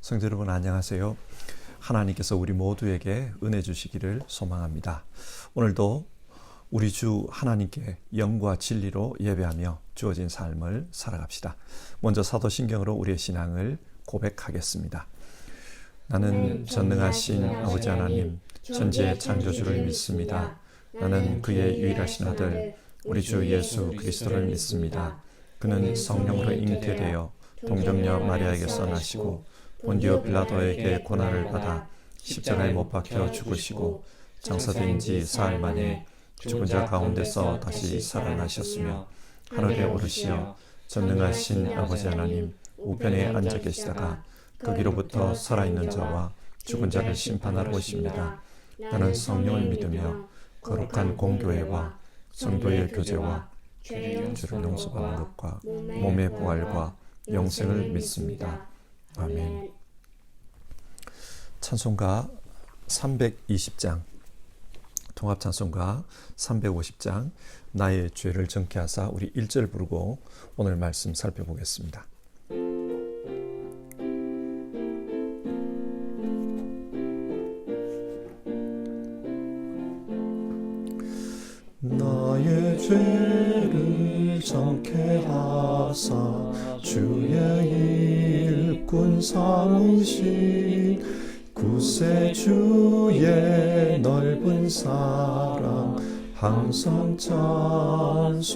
성도 여러분 안녕하세요. 하나님께서 우리 모두에게 은혜 주시기를 소망합니다. 오늘도 우리 주 하나님께 영과 진리로 예배하며 주어진 삶을 살아갑시다. 먼저 사도신경으로 우리의 신앙을 고백하겠습니다. 나는 전능하신 아버지 하나님, 천지의 창조주를 믿습니다. 나는 그의 유일하신 아들, 우리 주 예수 그리스도를 믿습니다. 그는 성령으로 잉태되어 동정녀 마리아에게서 나시고 본디오 빌라도에게 고난을 받아 십자가에 못 박혀 죽으시고 장사된 지 사흘 만에 죽은 자 가운데서 다시 살아나셨으며 하늘에 오르시어 전능하신 아버지 하나님 우편에 앉아 계시다가 거기로부터 살아있는 자와 죽은 자를 심판하러 오십니다. 나는 성령을 믿으며 거룩한 공교회와 성도의 교제와 죄를 용서받는 것과 몸의 부활과 영생을 믿습니다. 아멘. 찬송가 320장, 통합찬송가 350장, 나의 죄를 정케하사, 우리 1절 부르고 오늘 말씀 살펴보겠습니다. 나의 죄를 정케하사 주의 일꾼 삼으신 구세주의 넓은 사랑 항상 찬송합니다.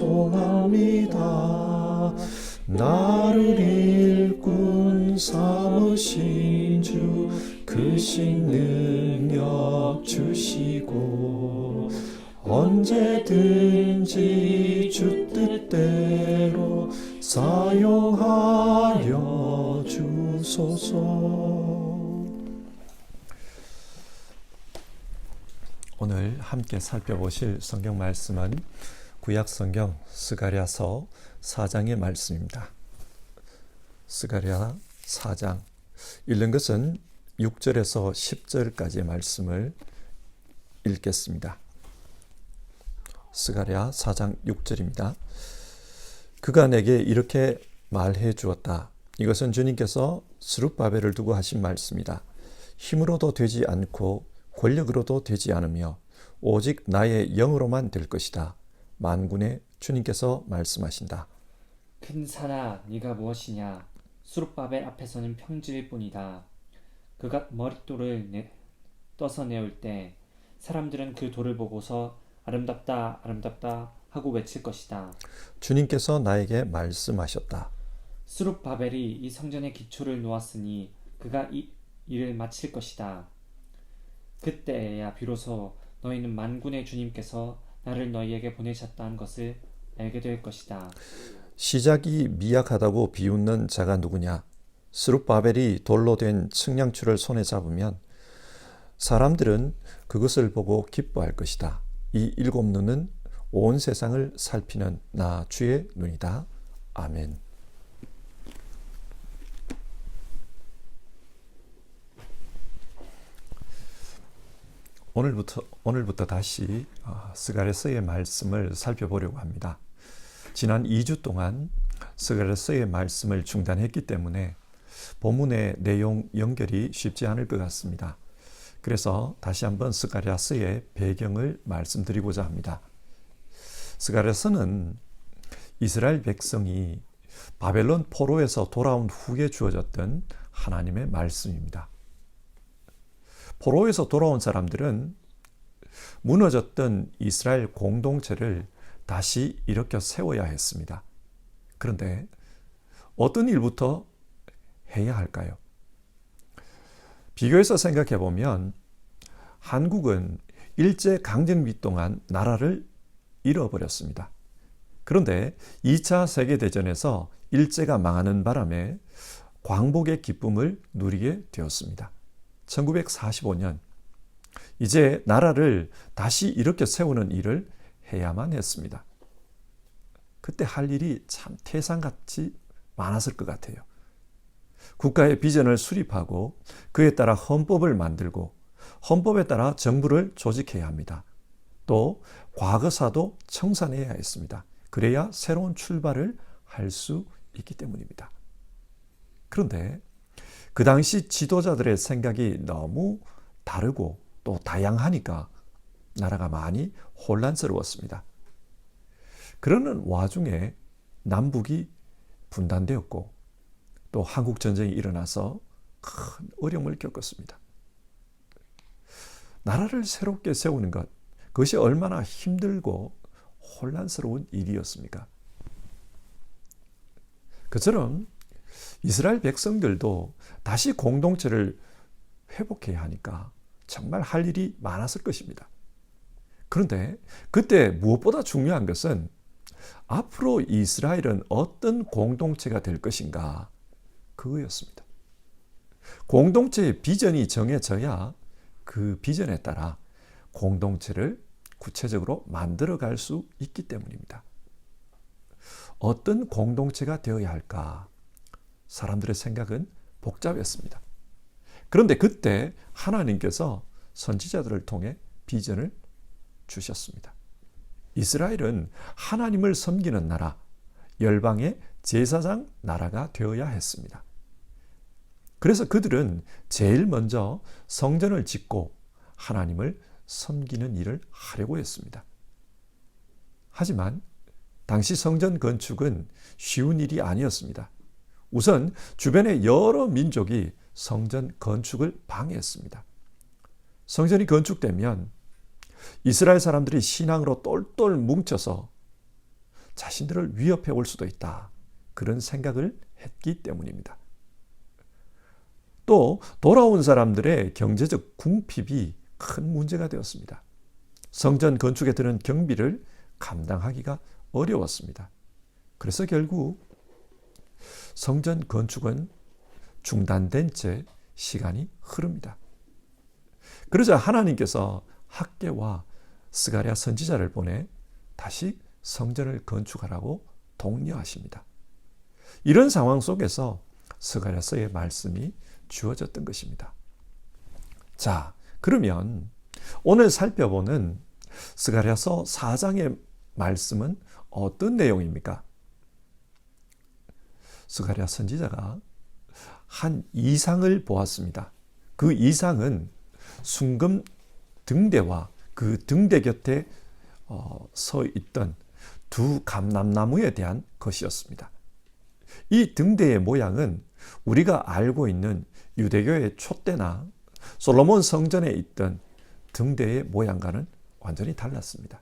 나를 일꾼 삼으신 주 크신 능력 주시고 언제든지 주 뜻대로 사용하여 주소서. 오늘 함께 살펴보실 성경 말씀은 구약 성경 스가랴서 4장의 말씀입니다. 스가랴 4장, 읽는 것은 6절에서 10절까지의 말씀을 읽겠습니다. 스가랴 4장 6절입니다. 그가 내게 이렇게 말해 주었다. 이것은 주님께서 스룹바벨을 두고 하신 말씀이다. 힘으로도 되지 않고 권력으로도 되지 않으며 오직 나의 영으로만 될 것이다. 만군의 주님께서 말씀하신다. 큰 산아, 네가 무엇이냐? 스룹바벨 앞에서는 평지일 뿐이다. 그가 머릿돌을 떠서 내올 때 사람들은 그 돌을 보고서 아름답다, 아름답다 하고 외칠 것이다. 주님께서 나에게 말씀하셨다. 스룹바벨이 이 성전의 기초를 놓았으니 그가 이 일을 마칠 것이다. 그때야 비로소 너희는 만군의 주님께서 나를 너희에게 보내셨다는 것을 알게 될 것이다. 시작이 미약하다고 비웃는 자가 누구냐? 스룹바벨이 돌로 된 측량추를 손에 잡으면 사람들은 그것을 보고 기뻐할 것이다. 이 7 눈은 온 세상을 살피는 나 주의 눈이다. 아멘. 오늘부터 다시 스가랴서의 말씀을 살펴보려고 합니다. 지난 2주 동안 스가랴서의 말씀을 중단했기 때문에 본문의 내용 연결이 쉽지 않을 것 같습니다. 그래서 다시 한번 스가랴서의 배경을 말씀드리고자 합니다. 스가랴서는 이스라엘 백성이 바벨론 포로에서 돌아온 후에 주어졌던 하나님의 말씀입니다. 포로에서 돌아온 사람들은 무너졌던 이스라엘 공동체를 다시 일으켜 세워야 했습니다. 그런데 어떤 일부터 해야 할까요? 비교해서 생각해 보면 한국은 일제강점기 동안 나라를 잃어버렸습니다. 그런데 2차 세계대전에서 일제가 망하는 바람에 광복의 기쁨을 누리게 되었습니다. 1945년 이제 나라를 다시 일으켜 세우는 일을 해야만 했습니다. 그때 할 일이 참 태산같이 많았을 것 같아요. 국가의 비전을 수립하고 그에 따라 헌법을 만들고 헌법에 따라 정부를 조직해야 합니다. 또 과거사도 청산해야 했습니다. 그래야 새로운 출발을 할 수 있기 때문입니다. 그런데 그 당시 지도자들의 생각이 너무 다르고 또 다양하니까 나라가 많이 혼란스러웠습니다. 그러는 와중에 남북이 분단되었고 또 한국전쟁이 일어나서 큰 어려움을 겪었습니다. 나라를 새롭게 세우는 것, 그것이 얼마나 힘들고 혼란스러운 일이었습니까? 그처럼 이스라엘 백성들도 다시 공동체를 회복해야 하니까 정말 할 일이 많았을 것입니다. 그런데 그때 무엇보다 중요한 것은 앞으로 이스라엘은 어떤 공동체가 될 것인가, 그거였습니다. 공동체의 비전이 정해져야 그 비전에 따라 공동체를 구체적으로 만들어갈 수 있기 때문입니다. 어떤 공동체가 되어야 할까? 사람들의 생각은 복잡했습니다. 그런데 그때 하나님께서 선지자들을 통해 비전을 주셨습니다. 이스라엘은 하나님을 섬기는 나라, 열방의 제사장 나라가 되어야 했습니다. 그래서 그들은 제일 먼저 성전을 짓고 하나님을 섬기는 일을 하려고 했습니다. 하지만 당시 성전 건축은 쉬운 일이 아니었습니다. 우선 주변의 여러 민족이 성전 건축을 방해했습니다. 성전이 건축되면 이스라엘 사람들이 신앙으로 똘똘 뭉쳐서 자신들을 위협해 올 수도 있다, 그런 생각을 했기 때문입니다. 또 돌아온 사람들의 경제적 궁핍이 큰 문제가 되었습니다. 성전 건축에 드는 경비를 감당하기가 어려웠습니다. 그래서 결국 성전 건축은 중단된 채 시간이 흐릅니다. 그러자 하나님께서 학개와 스가랴 선지자를 보내 다시 성전을 건축하라고 독려하십니다. 이런 상황 속에서 스가랴서의 말씀이 주어졌던 것입니다. 자, 그러면 오늘 살펴보는 스가랴서 4장의 말씀은 어떤 내용입니까? 스가랴 선지자가 한 이상을 보았습니다. 그 이상은 순금 등대와 그 등대 곁에 서 있던 두 감람나무에 대한 것이었습니다. 이 등대의 모양은 우리가 알고 있는 유대교의 촛대나 솔로몬 성전에 있던 등대의 모양과는 완전히 달랐습니다.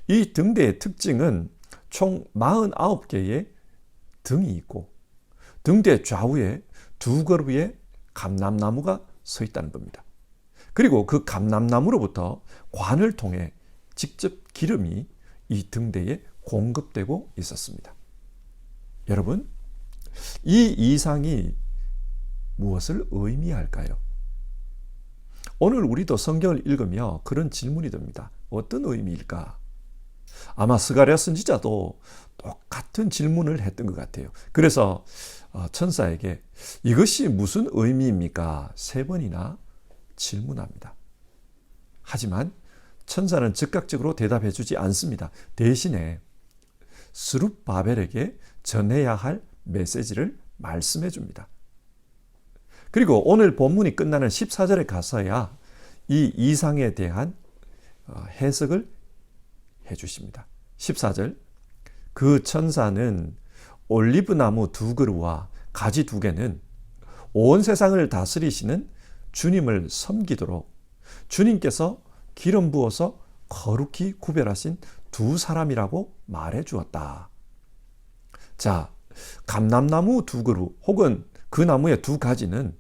이 등대의 특징은 총 49개의 등이 있고 등대 좌우에 두 그루의 감람나무가 서 있다는 겁니다. 그리고 그 감람나무로부터 관을 통해 직접 기름이 이 등대에 공급되고 있었습니다. 여러분, 이 이상이 무엇을 의미할까요? 오늘 우리도 성경을 읽으며 그런 질문이 듭니다. 어떤 의미일까? 아마 스가랴 선지자도 똑같은 질문을 했던 것 같아요. 그래서 천사에게 이것이 무슨 의미입니까? 3번이나 질문합니다. 하지만 천사는 즉각적으로 대답해 주지 않습니다. 대신에 스룹바벨에게 전해야 할 메시지를 말씀해 줍니다. 그리고 오늘 본문이 끝나는 14절에 가서야 이 이상에 대한 해석을 해 주십니다. 14절, 그 천사는 올리브나무 2그루와 가지 2개는 온 세상을 다스리시는 주님을 섬기도록 주님께서 기름 부어서 거룩히 구별하신 2사람이라고 말해 주었다. 자, 감람나무 2그루 혹은 그 나무의 2가지는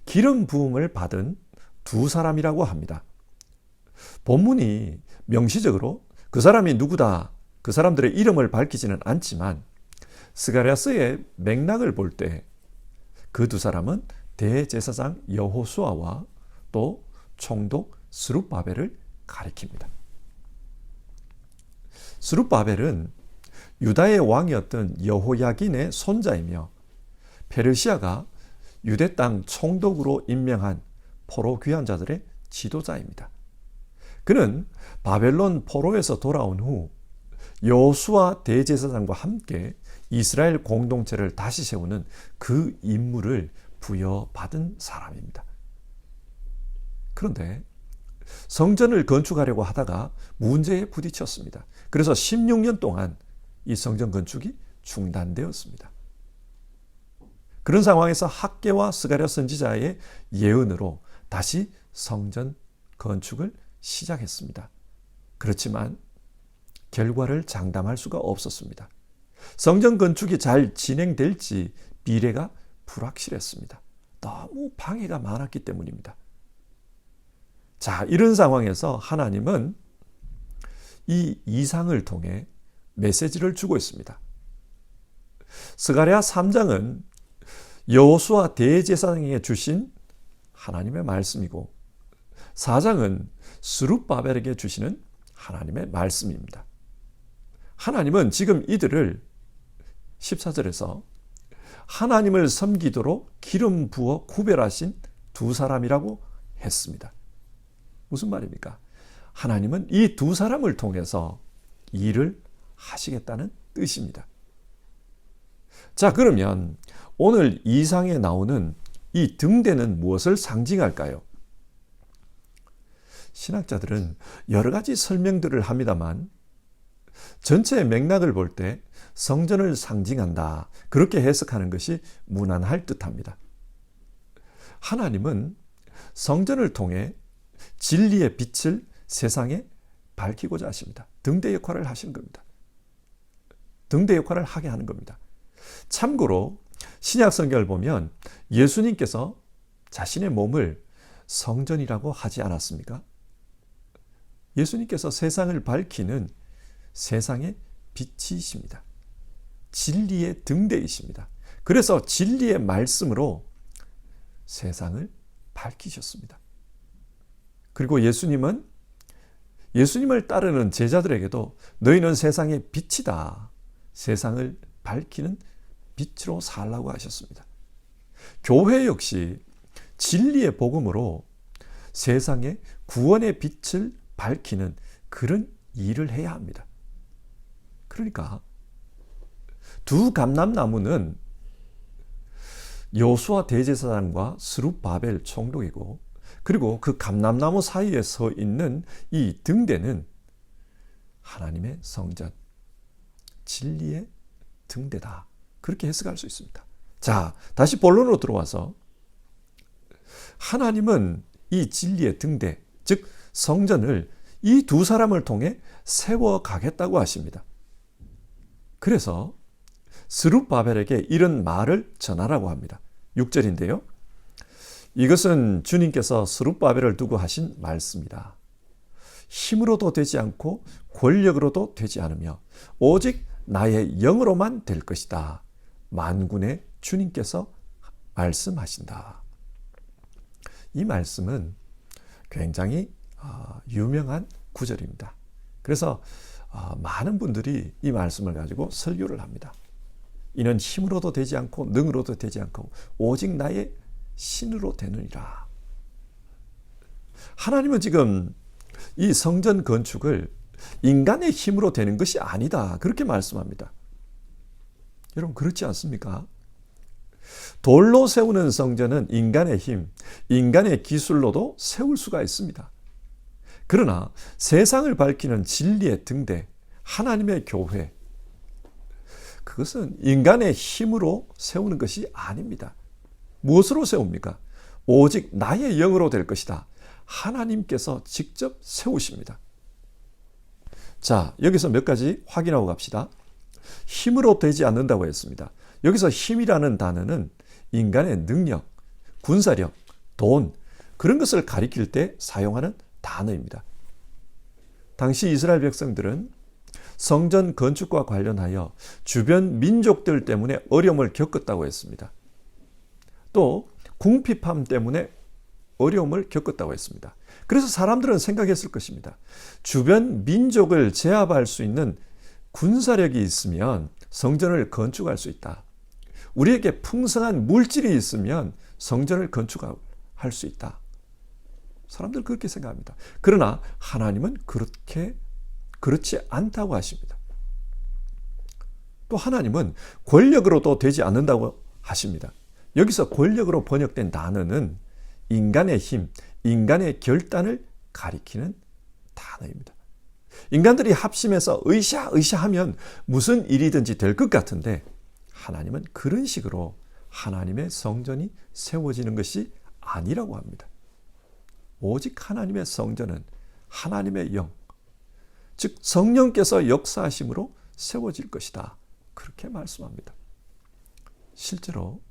기름 부음을 받은 2사람이라고 합니다. 본문이 명시적으로 그 사람이 누구다, 그 사람들의 이름을 밝히지는 않지만 스가랴서의 맥락을 볼 때 그 2사람은 대제사장 여호수아와 또 총독 스룹바벨을 가리킵니다. 스룹바벨은 유다의 왕이었던 여호야긴의 손자이며 페르시아가 유대 땅 총독으로 임명한 포로 귀환자들의 지도자입니다. 그는 바벨론 포로에서 돌아온 후 여호수아 대제사장과 함께 이스라엘 공동체를 다시 세우는 그 임무를 부여받은 사람입니다. 그런데 성전을 건축하려고 하다가 문제에 부딪혔습니다. 그래서 16년 동안 이 성전 건축이 중단되었습니다. 그런 상황에서 학개와 스가랴 선지자의 예언으로 다시 성전 건축을 시작했습니다. 그렇지만 결과를 장담할 수가 없었습니다. 성전 건축이 잘 진행될지 미래가 불확실했습니다. 너무 방해가 많았기 때문입니다. 자, 이런 상황에서 하나님은 이 이상을 통해 메시지를 주고 있습니다. 스가랴 3장은 여호수아 대제사장에게 주신 하나님의 말씀이고 4장은 스룹바벨에게 주시는 하나님의 말씀입니다. 하나님은 지금 이들을 14절에서 하나님을 섬기도록 기름 부어 구별하신 두 사람이라고 했습니다. 무슨 말입니까? 하나님은 이 두 사람을 통해서 일을 하시겠다는 뜻입니다. 자, 그러면 오늘 이상에 나오는 이 등대는 무엇을 상징할까요? 신학자들은 여러 가지 설명들을 합니다만 전체 맥락을 볼 때 성전을 상징한다, 그렇게 해석하는 것이 무난할 듯합니다. 하나님은 성전을 통해 진리의 빛을 세상에 밝히고자 하십니다. 등대 역할을 하시는 겁니다. 등대 역할을 하게 하는 겁니다. 참고로 신약 성경을 보면 예수님께서 자신의 몸을 성전이라고 하지 않았습니까? 예수님께서 세상을 밝히는 세상의 빛이십니다. 진리의 등대이십니다. 그래서 진리의 말씀으로 세상을 밝히셨습니다. 그리고 예수님을 따르는 제자들에게도 너희는 세상의 빛이다, 세상을 밝히는 빛으로 살라고 하셨습니다. 교회 역시 진리의 복음으로 세상에 구원의 빛을 밝히는 그런 일을 해야 합니다. 그러니까 두 감람나무는 여호수아 대제사장과 스룹바벨 총독이고, 그리고 그 감람나무 사이에 서 있는 이 등대는 하나님의 성전, 진리의 등대다, 그렇게 해석할 수 있습니다. 자, 다시 본론으로 들어와서 하나님은 이 진리의 등대, 즉 성전을 이 두 사람을 통해 세워가겠다고 하십니다. 그래서 스룹바벨에게 이런 말을 전하라고 합니다. 6절인데요. 이것은 주님께서 스룹바벨을 두고 하신 말씀이다. 힘으로도 되지 않고 권력으로도 되지 않으며 오직 나의 영으로만 될 것이다. 만군의 주님께서 말씀하신다. 이 말씀은 굉장히 유명한 구절입니다. 그래서 많은 분들이 이 말씀을 가지고 설교를 합니다. 이는 힘으로도 되지 않고 능으로도 되지 않고 오직 나의 신으로 되느니라. 하나님은 지금 이 성전 건축을 인간의 힘으로 되는 것이 아니다, 그렇게 말씀합니다. 여러분, 그렇지 않습니까? 돌로 세우는 성전은 인간의 힘, 인간의 기술로도 세울 수가 있습니다. 그러나 세상을 밝히는 진리의 등대, 하나님의 교회, 그것은 인간의 힘으로 세우는 것이 아닙니다. 무엇으로 세웁니까? 오직 나의 영으로 될 것이다. 하나님께서 직접 세우십니다. 자, 여기서 몇 가지 확인하고 갑시다. 힘으로 되지 않는다고 했습니다. 여기서 힘이라는 단어는 인간의 능력, 군사력, 돈, 그런 것을 가리킬 때 사용하는 단어입니다. 당시 이스라엘 백성들은 성전 건축과 관련하여 주변 민족들 때문에 어려움을 겪었다고 했습니다. 또 궁핍함 때문에 어려움을 겪었다고 했습니다. 그래서 사람들은 생각했을 것입니다. 주변 민족을 제압할 수 있는 군사력이 있으면 성전을 건축할 수 있다. 우리에게 풍성한 물질이 있으면 성전을 건축할 수 있다. 사람들은 그렇게 생각합니다. 그러나 하나님은 그렇지 않다고 하십니다. 또 하나님은 권력으로도 되지 않는다고 하십니다. 여기서 권력으로 번역된 단어는 인간의 힘, 인간의 결단을 가리키는 단어입니다. 인간들이 합심해서 으쌰으쌰하면 무슨 일이든지 될 것 같은데 하나님은 그런 식으로 하나님의 성전이 세워지는 것이 아니라고 합니다. 오직 하나님의 성전은 하나님의 영, 즉 성령께서 역사하심으로 세워질 것이다. 그렇게 말씀합니다. 실제로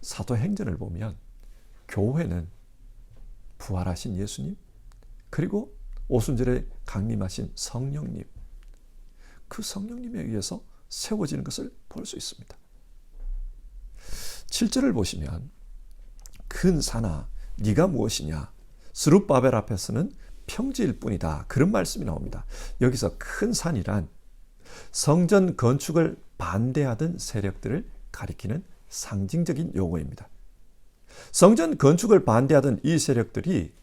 사도행전을 보면 교회는 부활하신 예수님, 그리고 오순절에 강림하신 성령님, 그 성령님에 의해서 세워지는 것을 볼 수 있습니다. 7절을 보시면 큰 산아 네가 무엇이냐, 스룹바벨 앞에서는 평지일 뿐이다, 그런 말씀이 나옵니다. 여기서 큰 산이란 성전 건축을 반대하던 세력들을 가리키는 상징적인 용어입니다. 성전 건축을 반대하던 이 세력들이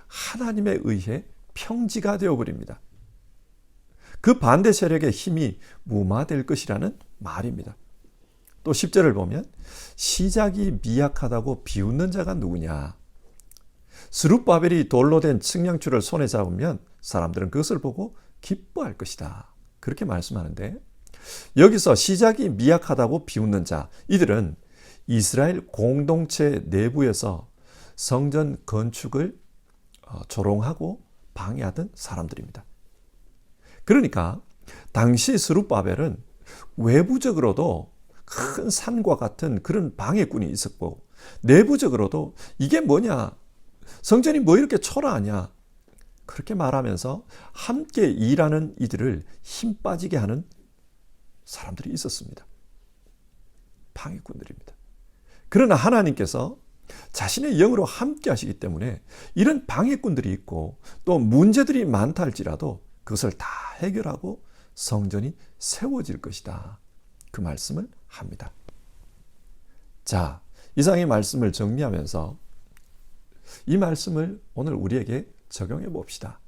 하나님에 의해 평지가 되어버립니다. 그 반대 세력의 힘이 무마될 것이라는 말입니다. 또 10절을 보면 시작이 미약하다고 비웃는 자가 누구냐. 스룹바벨이 돌로 된 측량줄을 손에 잡으면 사람들은 그것을 보고 기뻐할 것이다. 그렇게 말씀하는데 여기서 시작이 미약하다고 비웃는 자, 이들은 이스라엘 공동체 내부에서 성전 건축을 조롱하고 방해하던 사람들입니다. 그러니까 당시 스룹바벨은 외부적으로도 큰 산과 같은 그런 방해꾼이 있었고 내부적으로도 이게 뭐냐, 성전이 뭐 이렇게 초라하냐, 그렇게 말하면서 함께 일하는 이들을 힘 빠지게 하는 사람들이 있었습니다. 방해꾼들입니다. 그러나 하나님께서 자신의 영으로 함께 하시기 때문에 이런 방해꾼들이 있고 또 문제들이 많다 할지라도 그것을 다 해결하고 성전이 세워질 것이다, 그 말씀을 합니다. 자, 이상의 말씀을 정리하면서 이 말씀을 오늘 우리에게 적용해 봅시다.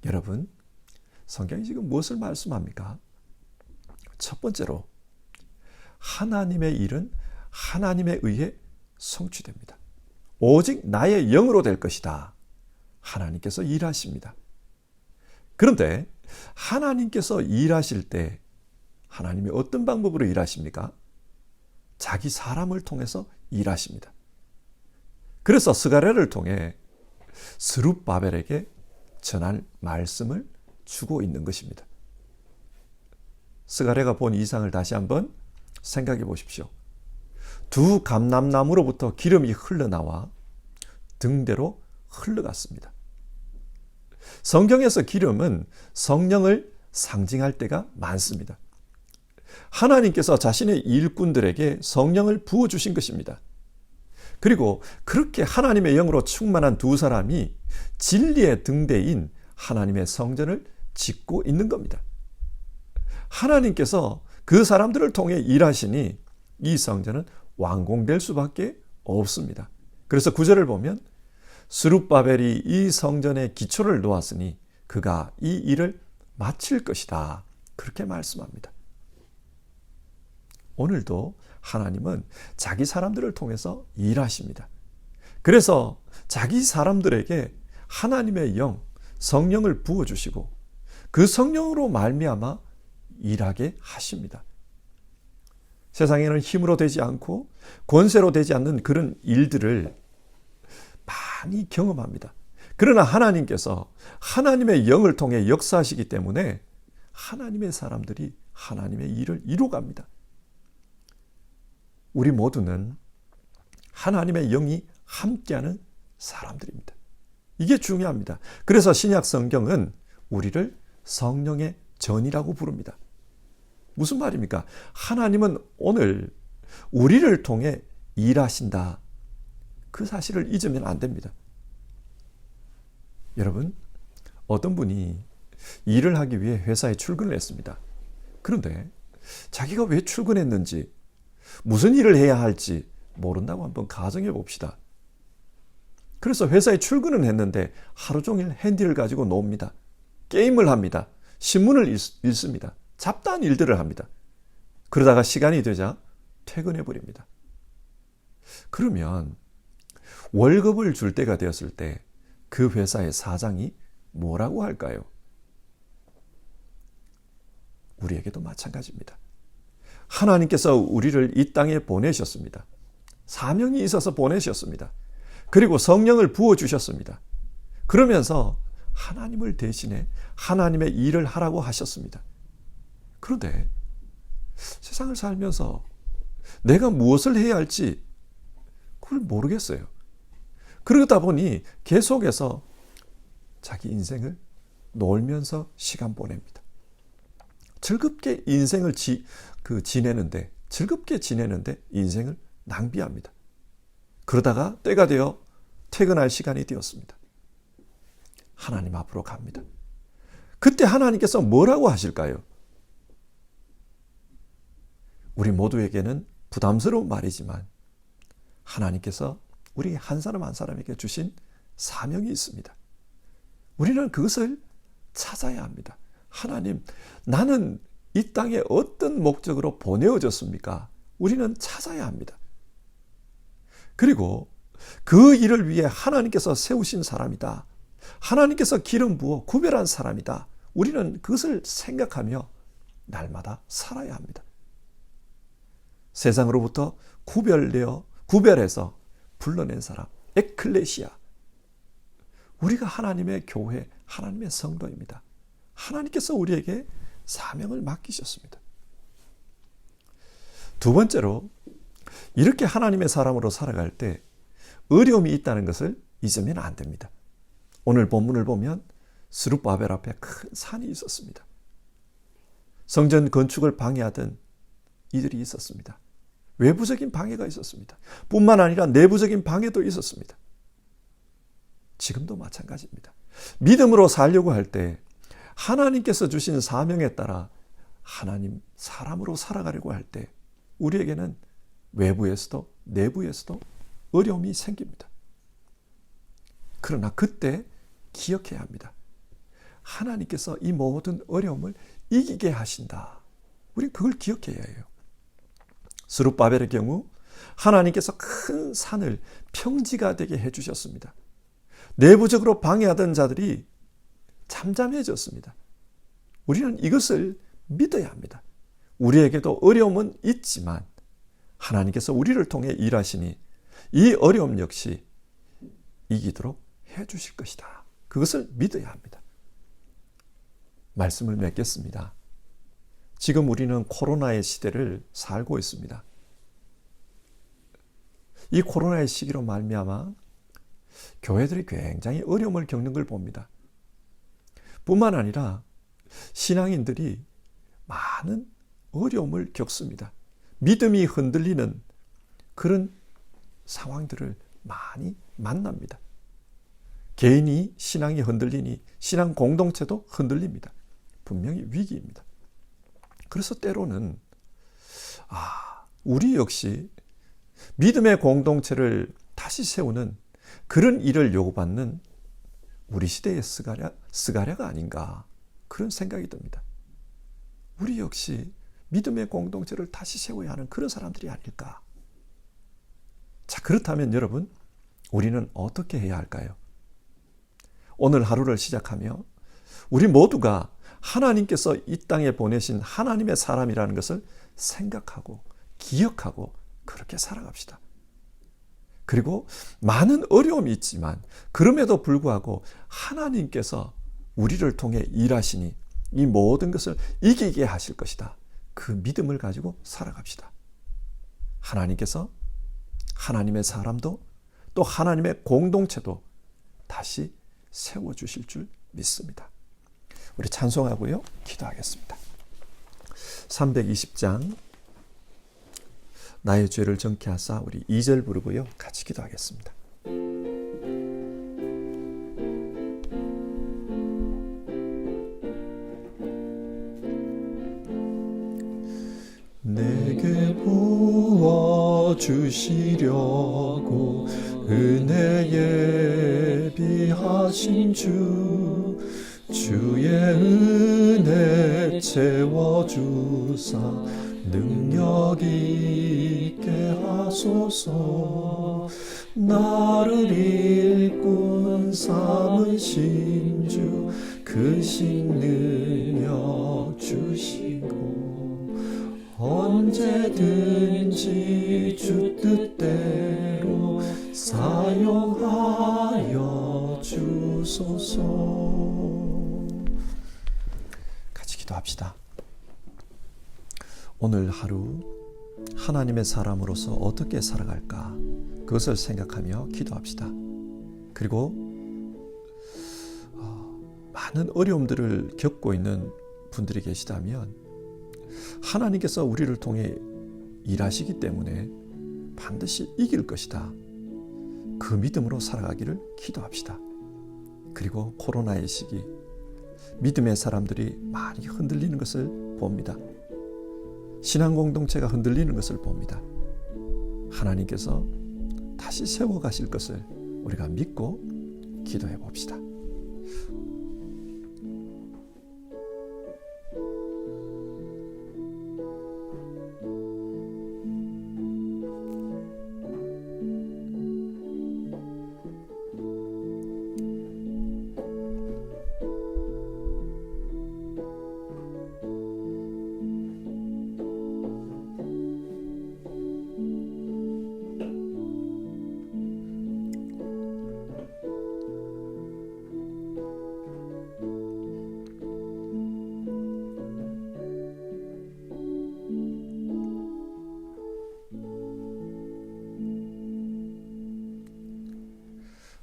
여러분, 성경이 지금 무엇을 말씀합니까? 첫 번째로 하나님의 일은 하나님에 의해 성취됩니다. 오직 나의 영으로 될 것이다. 하나님께서 일하십니다. 그런데 하나님께서 일하실 때 하나님이 어떤 방법으로 일하십니까? 자기 사람을 통해서 일하십니다. 그래서 스가랴를 통해 스룹바벨에게 전할 말씀을 주고 있는 것입니다. 스가랴가 본 이상을 다시 한번 생각해 보십시오. 두 감람나무로부터 기름이 흘러나와 등대로 흘러갔습니다. 성경에서 기름은 성령을 상징할 때가 많습니다. 하나님께서 자신의 일꾼들에게 성령을 부어주신 것입니다. 그리고 그렇게 하나님의 영으로 충만한 두 사람이 진리의 등대인 하나님의 성전을 짓고 있는 겁니다. 하나님께서 그 사람들을 통해 일하시니 이 성전은 완공될 수밖에 없습니다. 그래서 9절을 보면 스룹바벨이 이 성전의 기초를 놓았으니 그가 이 일을 마칠 것이다, 그렇게 말씀합니다. 오늘도 하나님은 자기 사람들을 통해서 일하십니다. 그래서 자기 사람들에게 하나님의 영, 성령을 부어주시고 그 성령으로 말미암아 일하게 하십니다. 세상에는 힘으로 되지 않고 권세로 되지 않는 그런 일들을 많이 경험합니다. 그러나 하나님께서 하나님의 영을 통해 역사하시기 때문에 하나님의 사람들이 하나님의 일을 이루어갑니다. 우리 모두는 하나님의 영이 함께하는 사람들입니다. 이게 중요합니다. 그래서 신약 성경은 우리를 성령의 전이라고 부릅니다. 무슨 말입니까? 하나님은 오늘 우리를 통해 일하신다, 그 사실을 잊으면 안 됩니다. 여러분, 어떤 분이 일을 하기 위해 회사에 출근을 했습니다. 그런데 자기가 왜 출근했는지, 무슨 일을 해야 할지 모른다고 한번 가정해 봅시다. 그래서 회사에 출근은 했는데 하루 종일 핸디를 가지고 놉니다. 게임을 합니다. 신문을 읽습니다. 잡다한 일들을 합니다. 그러다가 시간이 되자 퇴근해 버립니다. 그러면 월급을 줄 때가 되었을 때 그 회사의 사장이 뭐라고 할까요? 우리에게도 마찬가지입니다. 하나님께서 우리를 이 땅에 보내셨습니다. 사명이 있어서 보내셨습니다. 그리고 성령을 부어주셨습니다. 그러면서 하나님을 대신해 하나님의 일을 하라고 하셨습니다. 그런데 세상을 살면서 내가 무엇을 해야 할지 그걸 모르겠어요. 그러다 보니 계속해서 자기 인생을 놀면서 시간 보냅니다. 즐겁게 인생을 즐겁게 지내는데 인생을 낭비합니다. 그러다가 때가 되어 퇴근할 시간이 되었습니다. 하나님 앞으로 갑니다. 그때 하나님께서 뭐라고 하실까요? 우리 모두에게는 부담스러운 말이지만 하나님께서 우리 한 사람 한 사람에게 주신 사명이 있습니다. 우리는 그것을 찾아야 합니다. 하나님, 나는 이 땅에 어떤 목적으로 보내어졌습니까? 우리는 찾아야 합니다. 그리고 그 일을 위해 하나님께서 세우신 사람이다. 하나님께서 기름 부어 구별한 사람이다. 우리는 그것을 생각하며 날마다 살아야 합니다. 세상으로부터 구별해서 불러낸 사람, 에클레시아. 우리가 하나님의 교회, 하나님의 성도입니다. 하나님께서 우리에게 사명을 맡기셨습니다. 두 번째로, 이렇게 하나님의 사람으로 살아갈 때 어려움이 있다는 것을 잊으면 안 됩니다. 오늘 본문을 보면 스룹바벨 앞에 큰 산이 있었습니다. 성전 건축을 방해하던 이들이 있었습니다. 외부적인 방해가 있었습니다. 뿐만 아니라 내부적인 방해도 있었습니다. 지금도 마찬가지입니다. 믿음으로 살려고 할 때 하나님께서 주신 사명에 따라 하나님 사람으로 살아가려고 할 때 우리에게는 외부에서도 내부에서도 어려움이 생깁니다. 그러나 그때 기억해야 합니다. 하나님께서 이 모든 어려움을 이기게 하신다. 우리 그걸 기억해야 해요. 스룹바벨의 경우 하나님께서 큰 산을 평지가 되게 해주셨습니다. 내부적으로 방해하던 자들이 잠잠해졌습니다. 우리는 이것을 믿어야 합니다. 우리에게도 어려움은 있지만 하나님께서 우리를 통해 일하시니 이 어려움 역시 이기도록 해주실 것이다. 그것을 믿어야 합니다. 말씀을 맺겠습니다. 지금 우리는 코로나의 시대를 살고 있습니다. 이 코로나의 시기로 말미암아 교회들이 굉장히 어려움을 겪는 걸 봅니다. 뿐만 아니라 신앙인들이 많은 어려움을 겪습니다. 믿음이 흔들리는 그런 상황들을 많이 만납니다. 개인이 신앙이 흔들리니 신앙 공동체도 흔들립니다. 분명히 위기입니다. 그래서 때로는 우리 역시 믿음의 공동체를 다시 세우는 그런 일을 요구받는 우리 시대의 스가랴가 아닌가 그런 생각이 듭니다. 우리 역시 믿음의 공동체를 다시 세워야 하는 그런 사람들이 아닐까. 자, 그렇다면 여러분, 우리는 어떻게 해야 할까요? 오늘 하루를 시작하며 우리 모두가 하나님께서 이 땅에 보내신 하나님의 사람이라는 것을 생각하고 기억하고 그렇게 살아갑시다. 그리고 많은 어려움이 있지만 그럼에도 불구하고 하나님께서 우리를 통해 일하시니 이 모든 것을 이기게 하실 것이다. 그 믿음을 가지고 살아갑시다. 하나님께서 하나님의 사람도 또 하나님의 공동체도 다시 세워주실 줄 믿습니다. 우리 찬송하고요. 기도하겠습니다. 320장 나의 죄를 정케 하사 우리 2절 부르고요. 같이 기도하겠습니다. 내게 부어주시려고 은혜 예비하신 주의 은혜 채워주사 능력 있게 하소서. 나를 일꾼 삼으신 주 그 능력 주시고 언제든지 주 뜻대로 사용하여 주소서. 같이 기도합시다. 오늘 하루 하나님의 사람으로서 어떻게 살아갈까, 그것을 생각하며 기도합시다. 그리고 많은 어려움들을 겪고 있는 분들이 계시다면 하나님께서 우리를 통해 일하시기 때문에 반드시 이길 것이다, 그 믿음으로 살아가기를 기도합시다. 그리고 코로나의 시기, 믿음의 사람들이 많이 흔들리는 것을 봅니다. 신앙 공동체가 흔들리는 것을 봅니다. 하나님께서 다시 세워가실 것을 우리가 믿고 기도해 봅시다.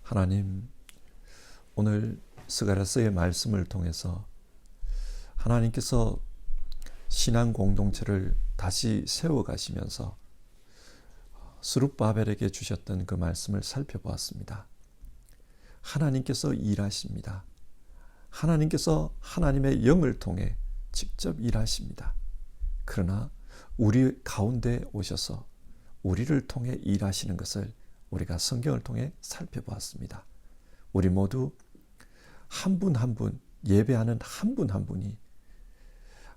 하나님, 오늘 스가랴서의 말씀을 통해서 하나님께서 신앙 공동체를 다시 세워가시면서 스룹바벨에게 주셨던 그 말씀을 살펴보았습니다. 하나님께서 일하십니다. 하나님께서 하나님의 영을 통해 직접 일하십니다. 그러나 우리 가운데 오셔서 우리를 통해 일하시는 것을 우리가 성경을 통해 살펴보았습니다. 우리 모두 한 분 한 분, 예배하는 한 분 한 분이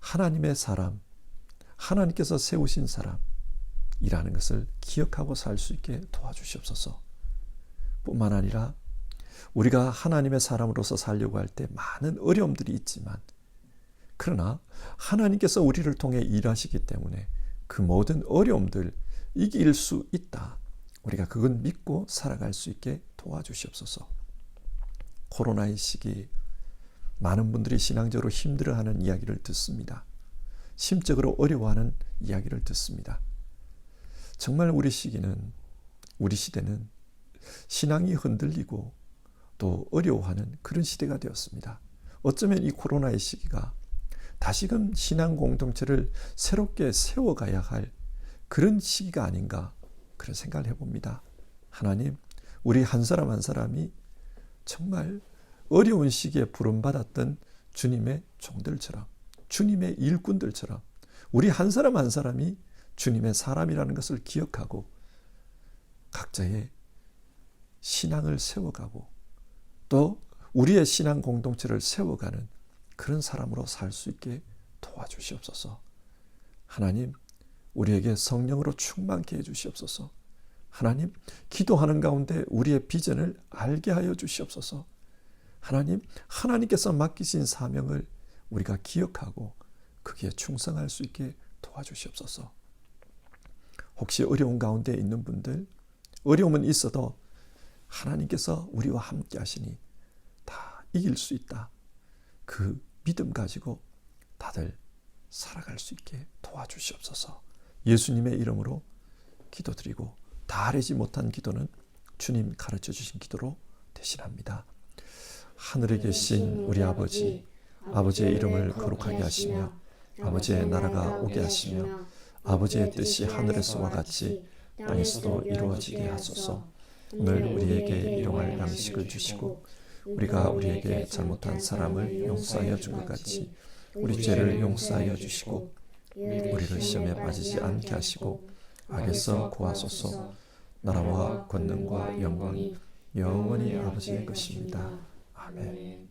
하나님의 사람, 하나님께서 세우신 사람이라는 것을 기억하고 살 수 있게 도와주시옵소서. 뿐만 아니라 우리가 하나님의 사람으로서 살려고 할 때 많은 어려움들이 있지만, 그러나 하나님께서 우리를 통해 일하시기 때문에 그 모든 어려움들 이길 수 있다, 우리가 그건 믿고 살아갈 수 있게 도와주시옵소서. 코로나의 시기 많은 분들이 신앙적으로 힘들어하는 이야기를 듣습니다. 심적으로 어려워하는 이야기를 듣습니다. 정말 우리 시대는 신앙이 흔들리고 또 어려워하는 그런 시대가 되었습니다. 어쩌면 이 코로나의 시기가 다시금 신앙 공동체를 새롭게 세워가야 할 그런 시기가 아닌가, 그런 생각을 해봅니다. 하나님, 우리 한 사람 한 사람이 정말 어려운 시기에 부름받았던 주님의 종들처럼, 주님의 일꾼들처럼 우리 한 사람 한 사람이 주님의 사람이라는 것을 기억하고 각자의 신앙을 세워가고 또 우리의 신앙 공동체를 세워가는 그런 사람으로 살 수 있게 도와주시옵소서. 하나님, 우리에게 성령으로 충만케 해주시옵소서. 하나님, 기도하는 가운데 우리의 비전을 알게 하여 주시옵소서. 하나님, 하나님께서 맡기신 사명을 우리가 기억하고 거기에 충성할 수 있게 도와주시옵소서. 혹시 어려운 가운데 있는 분들, 어려움은 있어도 하나님께서 우리와 함께 하시니 다 이길 수 있다, 그 믿음 가지고 다들 살아갈 수 있게 도와주시옵소서. 예수님의 이름으로 기도드리고 다 하지 못한 기도는 주님 가르쳐 주신 기도로 대신합니다. 하늘에 계신 우리 아버지, 아버지의 이름을 거룩하게 하시며 아버지의 나라가 오게 하시며 아버지의 뜻이 하늘에서와 같이 땅에서도 이루어지게 하소서. 오늘 우리에게 일용할 양식을 주시고 우리가 우리에게 잘못한 사람을 용서하여 준 것 같이 우리 죄를 용서하여 주시고 우리를 시험에 빠지지 않게 하시고 악에서 구하소서. 나라와 권능과 영광이 영원히 아버지의 것입니다. 아멘.